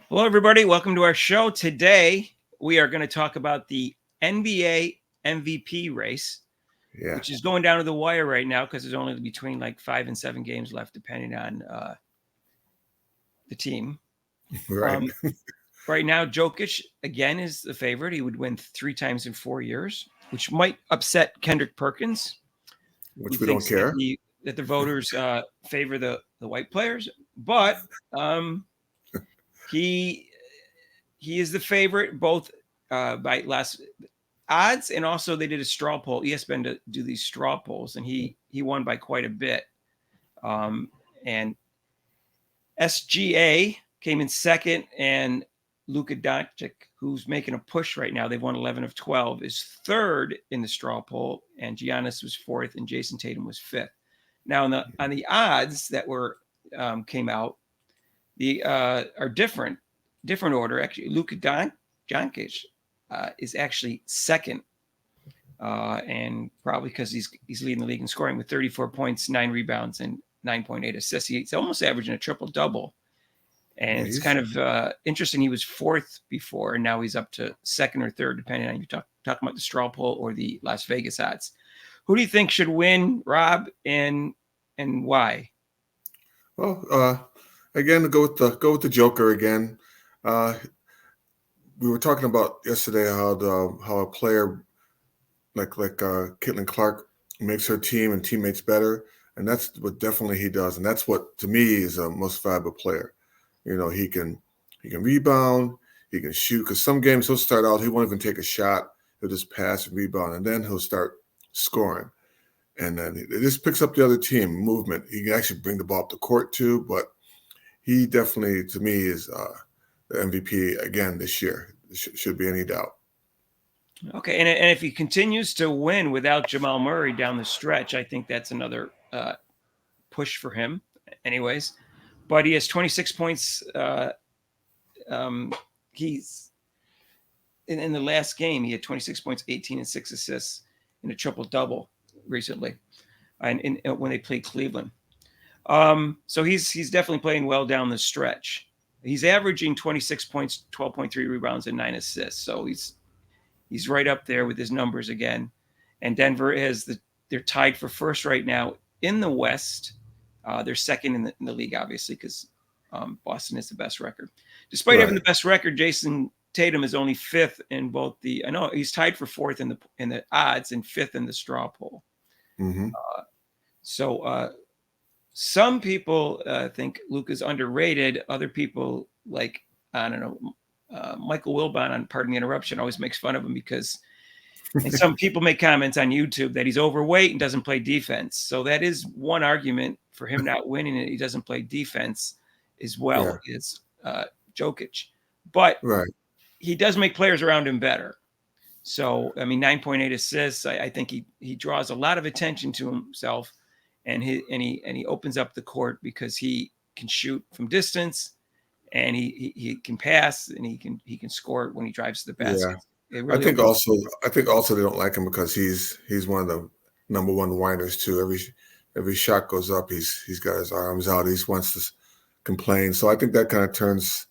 Hello, everybody. Welcome to our show. Today, we are going to talk about the NBA MVP race, Yeah, which is going down to the wire right now because there's only between like 5 and 7 games left, depending on the team. right. Um, right now, Jokic, again, is the favorite. He would win 3 times in 4 years, which might upset Kendrick Perkins, who Which we don't thinks that care. the voters favor the white players. But he he is the favorite both by last odds, and also they did a straw poll. ESPN to do these straw polls, and he won by quite a bit. And SGA came in second, and Luka Doncic, who's making a push right now, they've won 11 of 12, is third in the straw poll, and Giannis was fourth, and Jason Tatum was fifth. Now on the odds that were came out, the are different order. Actually, Luka Doncic is actually second, and probably because he's leading the league in scoring with 34 points, 9 rebounds, and 9.8 assists. He's almost averaging a triple double. And Yeah, it's he's kind of interesting. He was fourth before, and now he's up to second or third, depending on you talking about the straw poll or the Las Vegas odds. Who do you think should win, Rob, and why? well. Again, go with the Joker again. Uh, we were talking about yesterday how a player like Caitlin Clark makes her team and teammates better, and that's what definitely he does, and that's what to me is a most valuable player. You know, he can rebound, he can shoot. Because some games he'll start out, he won't even take a shot. He'll just pass and rebound, and then he'll start scoring. And then it just picks up the other team movement. He can actually bring the ball up the court too, but he definitely, to me, is the MVP again this year. Should be any doubt. Okay, and if he continues to win without Jamal Murray down the stretch, I think that's another push for him. Anyways, but he has 26 points. Um, he's in the last game, he had 26 points, 18 and 6 assists in a triple double recently, and when they played Cleveland. So he's definitely playing well down the stretch. He's averaging 26 points, 12.3 rebounds, and 9 assists. So he's right up there with his numbers again. And Denver they're tied for first right now in the West. They're second in the league, obviously, because Boston is the best record. Despite having Right. the best record, Jason Tatum is only fifth in both the. I know he's tied for fourth in the odds and fifth in the straw poll. Mm-hmm. So some people think Luka's underrated. Other people, like, I don't know, Michael Wilbon on Pardon the Interruption, always makes fun of him because, and some people make comments on YouTube that he's overweight and doesn't play defense. So that is one argument for him not winning it. He doesn't play defense as well Yeah. as Jokic, but Right. he does make players around him better. So I mean, 9.8 assists. I think he draws a lot of attention to himself, and he opens up the court because he can shoot from distance, and he can pass, and he can score when he drives to the Yeah. basket. It I really think opens. also I think also they don't like him because he's one of the number one whiners too. Every shot goes up, he's got his arms out. He wants to complain. So I think that kind of turns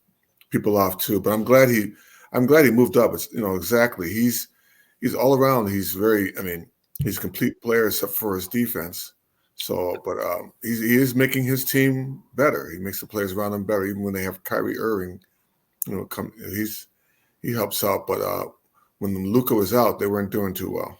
people off too. But I'm glad he moved up. It's exactly. He's all around. He's very. I mean, he's a complete player except for his defense. So, but he is making his team better. He makes the players around him better, even when they have Kyrie Irving. Come he helps out. But when Luca was out, they weren't doing too well.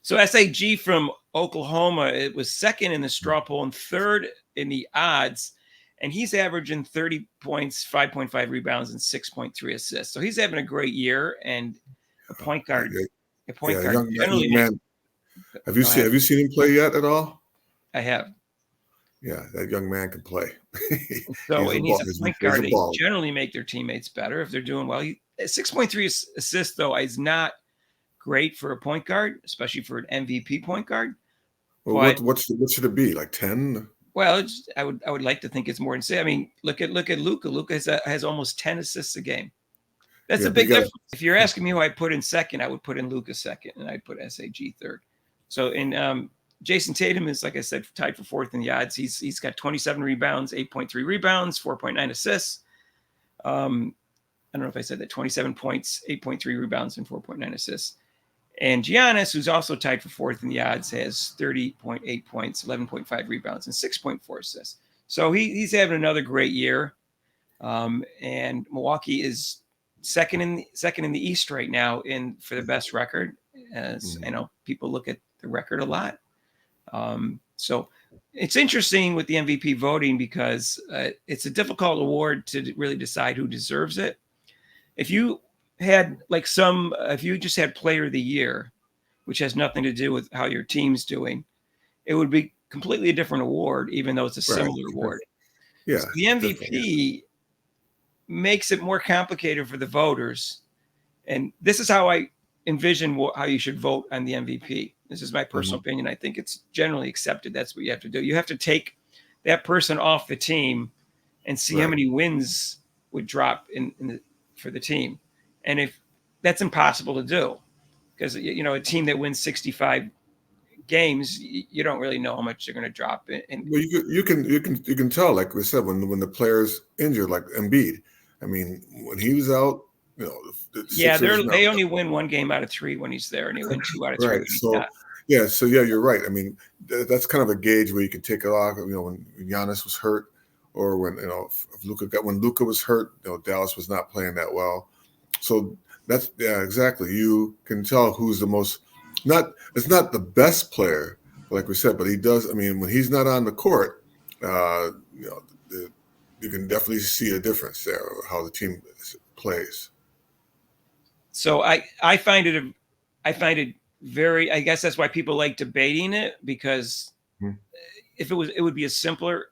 So SAG from Oklahoma, it was second in the straw poll and third in the odds, and he's averaging 30 points, 5.5 rebounds, and 6.3 assists. So he's having a great year, and a point guard, Yeah, a point yeah, guard young generally makes. man. Have you Go seen ahead. Have you seen him play yet at all? I have. Yeah, that young man can play. So, he's a and he's ball. a He's, point he's a guard. They ball. generally make their teammates better if they're doing well. 6.3 assists, though, is not great for a point guard, especially for an MVP point guard. Well, But what should it be? Like 10? well, I would like to think it's more than say. I mean, look at Luca. Luca has almost 10 assists a game. That's Yeah, a but you big got difference. If you're asking me who I put in second, I would put in Luca second, and I'd put SAG third. So in Jason Tatum is, like I said, tied for fourth in the odds. He's got 27 rebounds, 8.3 rebounds, 4.9 assists. I don't know if I said that, 27 points, 8.3 rebounds, and 4.9 assists. And Giannis, who's also tied for fourth in the odds, has 30.8 points, 11.5 rebounds, and 6.4 assists. So he's having another great year. And Milwaukee is second in the East right now for the best record. As I know, people look at the record a lot. So it's interesting with the MVP voting because it's a difficult award to really decide who deserves it. If you had if you just had Player of the Year, which has nothing to do with how your team's doing, it would be completely a different award, even though it's a similar award. Yeah. So the MVP makes it more complicated for the voters. And this is how I envision how you should vote on the MVP. This is my personal opinion. I think it's generally accepted. That's what you have to do. You have to take that person off the team and see how many wins would drop for the team. And if that's impossible to do, because a team that wins 65 games, you don't really know how much they're going to drop. And well, you can tell, like we said, when the player's injured, like Embiid. I mean, when he was out, they only win one game out of three when he's there, and they win 2 out of 3. Right. So you're right. I mean, that's kind of a gauge where you can take it off. When Giannis was hurt, or when when Luka was hurt, Dallas was not playing that well. So that's exactly. You can tell who's the most. It's not the best player, like we said, but he does. I mean, when he's not on the court, you can definitely see a difference there of how the team plays. So I find it very. I guess that's why people like debating it, because if it would be a simpler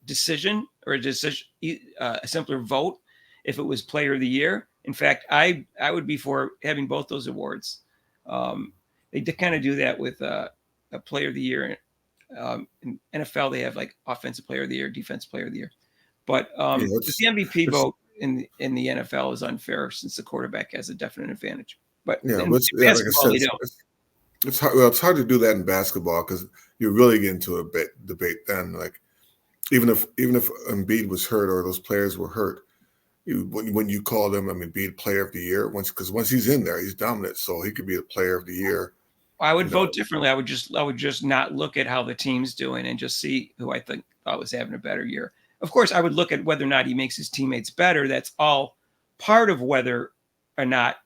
decision, or a simpler vote if it was Player of the Year. In fact, I would be for having both those awards. They kind of do that with a Player of the Year. In NFL, they have like Offensive Player of the Year, Defensive Player of the Year. But the MVP vote in the NFL is unfair, since the quarterback has a definite advantage. But like I said, it's hard. Well, it's hard to do that in basketball because you really get into a debate then. Like even if Embiid was hurt or those players were hurt, when you call them, Embiid Player of the Year, because once he's in there, he's dominant, so he could be the Player of the Year. I would vote differently. I would just not look at how the team's doing and just see who I thought was having a better year. Of course, I would look at whether or not he makes his teammates better. That's all part of whether or not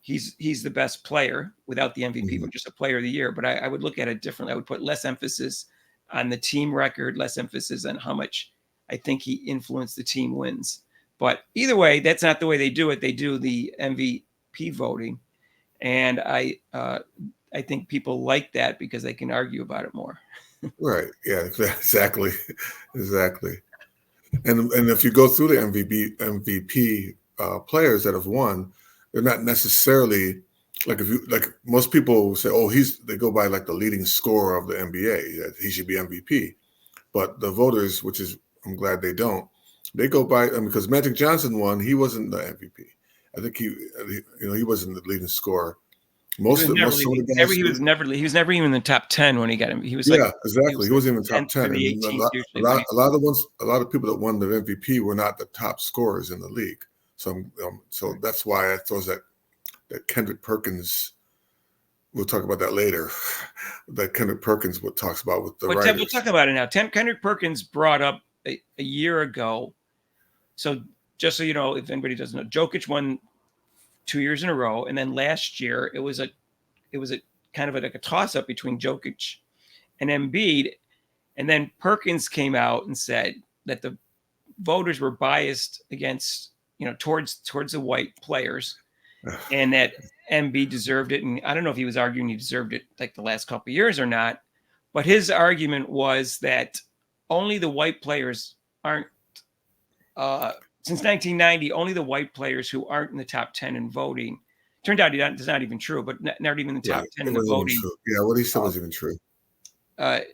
he's the best player without the MVP, but just a Player of the Year. But I would look at it differently. I would put less emphasis on the team record, less emphasis on how much I think he influenced the team wins. But either way, that's not the way they do it. They do the MVP voting. And I think people like that because they can argue about it more. Right. Yeah, exactly. Exactly. And if you go through the MVP players that have won, they're not necessarily like most people say, they go by like the leading scorer of the NBA, that he should be MVP. But the voters, which is, I'm glad they don't, they go by, because Magic Johnson won, he wasn't the MVP. I think he wasn't the leading scorer. He was never even in the top 10 when he got him. He was exactly. He wasn't even top 10. A lot of people that won the MVP were not the top scorers in the league. So that's why I thought that Kendrick Perkins. We'll talk about that later. That Kendrick Perkins talks about with the writers. We'll talk about it now. Kendrick Perkins brought up a year ago. So just so you know, if anybody doesn't know, Jokic won 2 years in a row, and then last year it was a kind of like a toss up between Jokic and Embiid, and then Perkins came out and said that the voters were biased against towards the white players, and that Embiid deserved it. And I don't know if he was arguing he deserved it like the last couple of years or not, but his argument was that only the white players aren't. Since 1990, only the white players who aren't in the top 10 in voting. Turned out that's not even true, but not even in the top 10 in the voting. Yeah, what he said was even true. And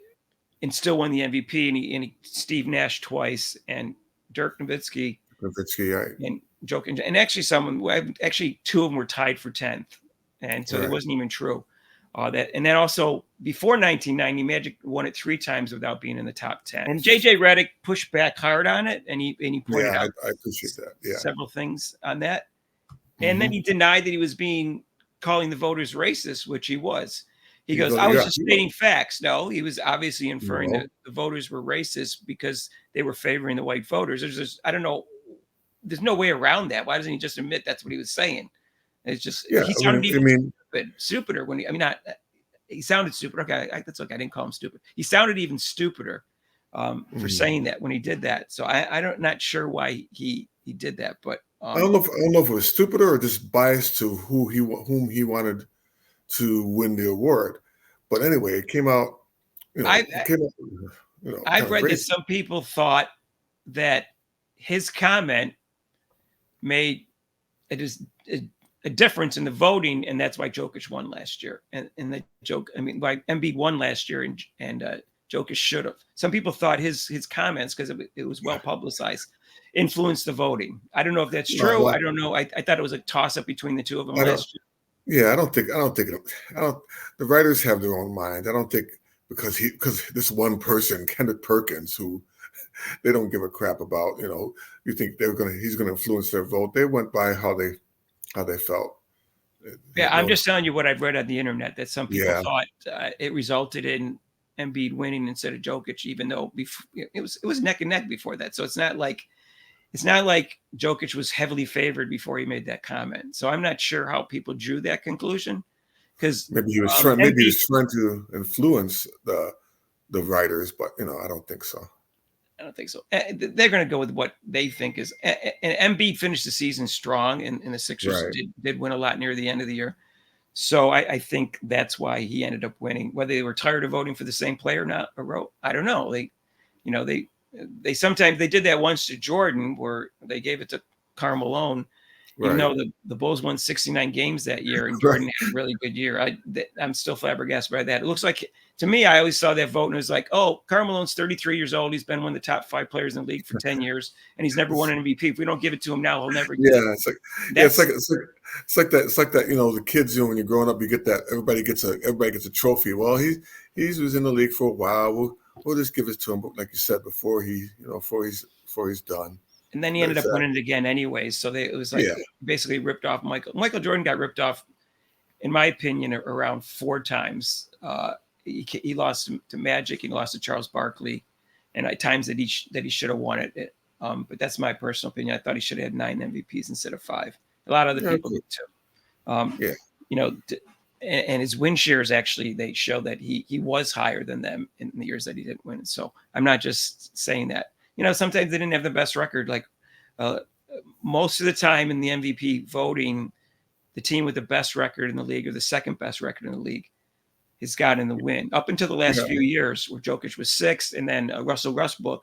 still won the MVP, and he Steve Nash twice, and Dirk Nowitzki, and Jokic, and actually two of them were tied for 10th, and so it wasn't even true. And then also before 1990, Magic won it 3 times without being in the top 10. And JJ Redick pushed back hard on it, and he pointed out I appreciate that. Yeah, several things on that. And then he denied that he was calling the voters racist, which he was. He goes, I was just stating facts. No, he was obviously inferring that the voters were racist because they were favoring the white voters. I don't know. There's no way around that. Why doesn't he just admit that's what he was saying? It's just he sounded stupider when he sounded stupid. Okay, that's okay. I didn't call him stupid. He sounded even stupider for saying that when he did that. So I'm not sure why he did that, but I don't know if it was stupider or just biased to whom he wanted to win the award. But anyway, it came out. I've read that some people thought that his comment made a difference in the voting, and that's why Jokic won last year. And why Embiid won last year, and Jokic should have. Some people thought his comments, because it was well publicized, influenced the voting. I don't know if that's true. I don't know. I thought it was a toss up between the two of them last year. Yeah, I don't think. The writers have their own mind. I don't think because this one person, Kendrick Perkins, who they don't give a crap about. You think he's gonna influence their vote? They went by how they felt. Yeah, I'm just telling you what I've read on the internet, that some people thought it resulted in Embiid winning instead of Jokic, even though it was neck and neck before that. So it's not like Jokic was heavily favored before he made that comment. So I'm not sure how people drew that conclusion, because maybe he was trying to influence the writers, but I don't think so. I don't think so. They're going to go with what they think is. And Embiid finished the season strong, and the Sixers did win a lot near the end of the year. So I think that's why he ended up winning. Whether they were tired of voting for the same player or not, I don't know. They sometimes did that once to Jordan, where they gave it to Karl Malone, even though the Bulls won 69 games that year, and Jordan had a really good year. I'm still flabbergasted by that. It looks like, to me, I always saw that vote and it was like, oh, Karl Malone's 33 years old. He's been one of the top 5 players in the league for 10 years, and he's never won an MVP. If we don't give it to him now, he'll never get it. It's like that. The kids, when you're growing up, you get that everybody gets a trophy. Well, he was in the league for a while. We'll just give it to him, like you said, before he's done. And then he ended up winning it again anyways. So it was like basically ripped off Michael. Michael Jordan got ripped off, in my opinion, around 4 times. He lost to Magic. He lost to Charles Barkley, and at times that he should have won it. But that's my personal opinion. I thought he should have had 9 MVPs instead of 5. A lot of other people did too. And his win shares, actually, they show that he was higher than them in the years that he didn't win. So I'm not just saying that. Sometimes they didn't have the best record. Like most of the time in the MVP voting, the team with the best record in the league or the second best record in the league has gotten the win. Up until the last few years, where Jokic was 6th, and then Russell Westbrook,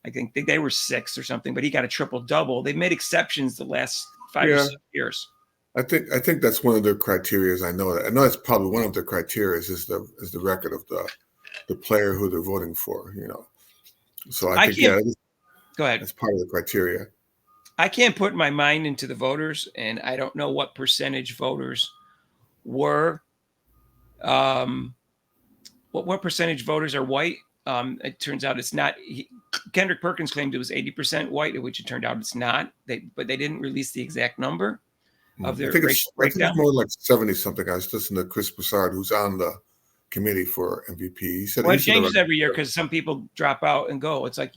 I think they were 6th or something, but he got a triple-double. They've made exceptions the last 5 or 6 years. I think that's one of their criteria. I know it's probably one of their criteria is the record of the player who they're voting for. So I think go ahead. That's part of the criteria. I can't put my mind into the voters, and I don't know what percentage voters were. What percentage voters are white? It turns out it's not. Kendrick Perkins claimed it was 80% white, which it turned out it's not. But they didn't release the exact number of their racial breakdown. I think it's more like 70 something. I was listening to Chris Broussard, who's on the committee for MVP. He said it changes every year because some people drop out and go. It's like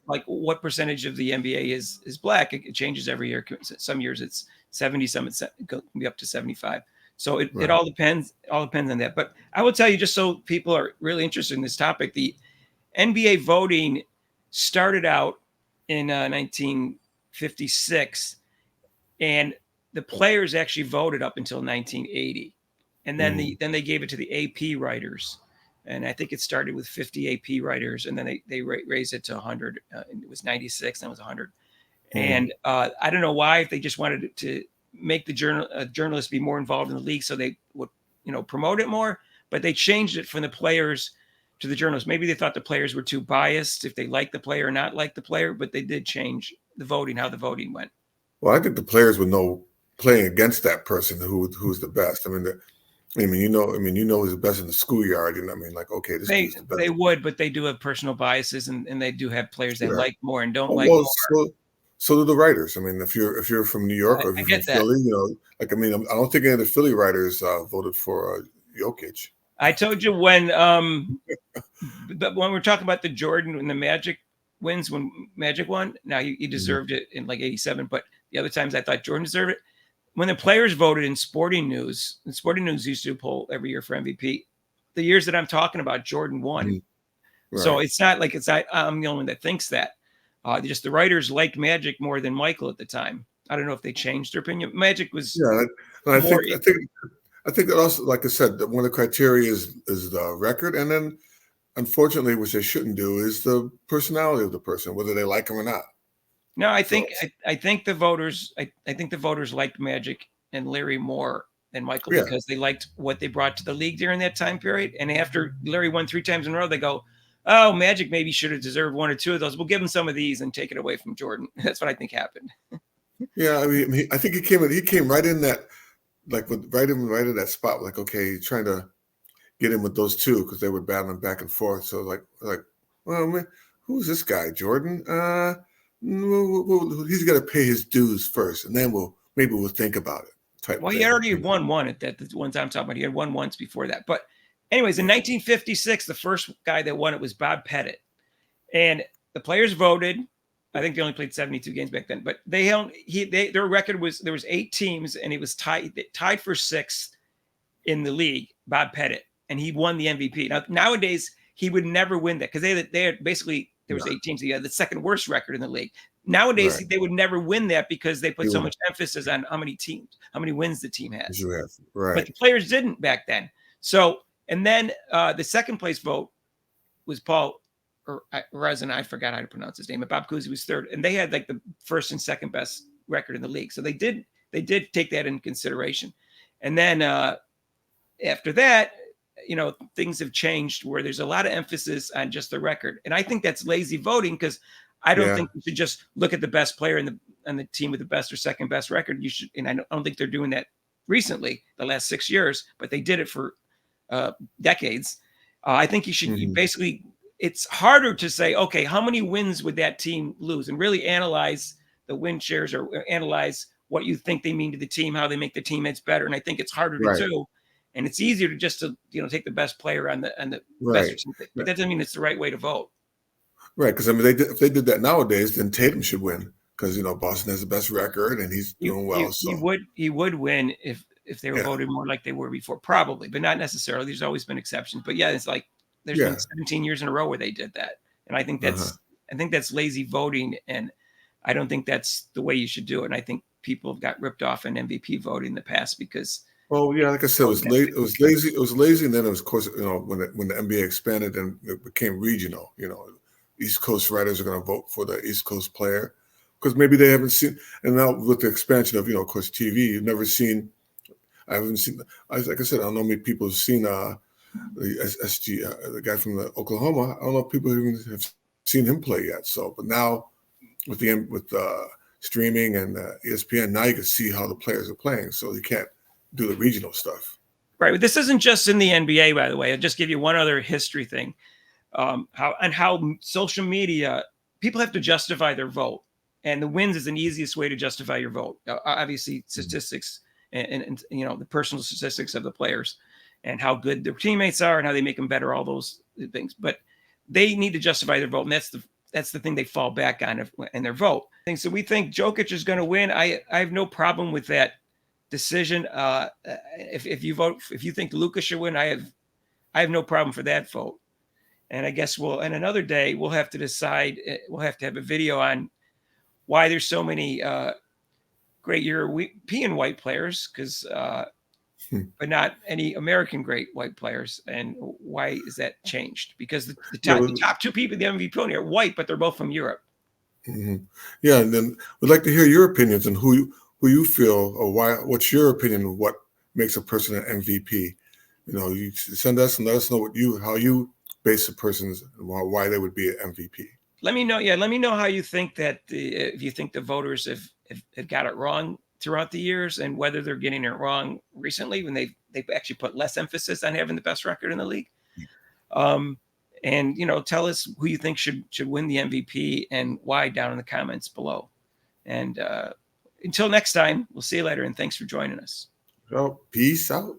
like what percentage of the NBA is black? It changes every year. Some years it's 70, some it can be up to 75. So it all depends. All depends on that. But I will tell you, just so people are really interested in this topic, the NBA voting started out in 1956, and the players actually voted up until 1980, and then they gave it to the AP writers, and I think it started with 50 AP writers, and then they raised it to 100. It was 96, and it was 100. And I don't know why, if they just wanted to make the journalists be more involved in the league, so they would promote it more. But they changed it from the players to the journalists. Maybe they thought the players were too biased if they liked the player or not like the player. But they did change the voting, how the voting went. Well, I think the players would know playing against that person who's the best. I mean, I mean, he's the best in the schoolyard. I mean, like, okay, this They dude's the best. they would, but they do have personal biases, and they do have players they Yeah. like more and don't Oh, like well, more. so do the writers. I mean, if you're from New York or if I you're from get that. Philly, like, I mean, I don't think any of the Philly writers voted for Jokic. I told you but when we're talking about the Jordan and the Magic wins, when Magic won, now he Mhm. deserved it in like '87, but the other times I thought Jordan deserved it. When the players voted in Sporting News, and Sporting News used to poll every year for MVP. The years that I'm talking about, Jordan won. Mhm. So Right. it's not like I'm the only one that thinks that. Just the writers liked Magic more than Michael at the time. I don't know if they changed their opinion. Magic was Yeah, and more. I think that also, like I said, that one of the criteria is the record, and then unfortunately, which they shouldn't do, is the personality of the person, whether they like him or not. No, So I think the voters I think the voters liked Magic and Larry more than Michael yeah, because they liked what they brought to the league during that time period. And after Larry won 3 times in a row, they go, "Oh, Magic maybe should have deserved one or two of those. We'll give him some of these and take it away from Jordan." That's what I think happened. yeah. I mean, I think he came right in that, like, right in that spot. Like, okay, trying to get in with those two because they were battling back and forth. So like, well, man, who's this guy, Jordan? He's got to pay his dues first, and then maybe we'll think about it, type Well, he thing. already had won one at that. The ones I'm talking about, he had won once before that. But, anyways, in 1956, the first guy that won it was Bob Pettit, and the players voted. I think they only played 72 games back then, but their record was there was 8 teams, and he was tied for sixth in the league. Bob Pettit, and he won the MVP. Now nowadays he would never win that because they had basically there was Yeah, 8 teams. He had the second worst record in the league. Nowadays right. they would never win that because they put He so would, much emphasis on how many wins the team as has. you have, But right. the players didn't back then. So and then the second place vote was Paul or Rezin. I forgot how to pronounce his name. But Bob Cousy was third, and they had like the first and second best record in the league. So they did take that in consideration. And then after that, things have changed where there's a lot of emphasis on just the record. And I think that's lazy voting because I don't Yeah. think you should just look at the best player in the team with the best or second best record. You should, and I don't think they're doing that recently, the last 6 years, but they did it for decades. I think you Hmm. basically, it's harder to say, okay, how many wins would that team lose, and really analyze the win shares or analyze what you think they mean to the team, how they make the teammates better. And I think it's harder to Right. do, and it's easier to just to take the best player on the best or Right. something. But Right. that doesn't mean it's the right way to vote. Right. Because I mean, if they did that nowadays, then Tatum should win because Boston has the best record and he's You, doing you well. he So would he would win if they were yeah, voted more like they were before, probably, but not necessarily. There's always been exceptions. But yeah, it's like there's been yeah. 17 years in a row where they did that, and Uh-huh. I think that's lazy voting, and I don't think that's the way you should do it. And I think people have got ripped off in MVP voting in the past because Well, yeah, like I said, it voting was that late. way. It was lazy. It was lazy, and then it was, of course, when the NBA expanded and it became regional. East Coast writers are going to vote for the East Coast player because maybe they haven't seen. And now with the expansion of of course, TV, you've never seen. I haven't seen. Like I said, I don't know many people have seen the SG, the guy from the Oklahoma. I don't know if people even have seen him play yet. So, but now with streaming and ESPN, now you can see how the players are playing. So you can't do the regional stuff. Right, but this isn't just in the NBA, by the way. I'll just give you one other history thing. How social media people have to justify their vote, and the wins is an easiest way to justify your vote. Obviously, Mhm. statistics and the personal statistics of the players and how good their teammates are and how they make them better, all those things. But they need to justify their vote, and that's the thing they fall back on in their vote. So we think Jokic is going to win. I have no problem with that decision. If you think Luka should win, I have no problem for that vote. And I guess and another day we'll have to decide. We'll have to have a video on why there's so many great European white players, Hmm. but not any American great white players, and why is that changed? Because the Yeah, top the top two people in the MVP are white, but they're both from Europe. yeah, and then we'd like to hear your opinions on who you feel or why. What's your opinion of what makes a person an MVP? You send us and let us know how you base a person's why they would be an MVP. Let me know. Yeah, let me know how you think that if you think the voters have got it wrong throughout the years, and whether they're getting it wrong recently when they've actually put less emphasis on having the best record in the league. And tell us who you think should win the MVP and why down in the comments below. And until next time, we'll see you later. And thanks for joining us. So peace out.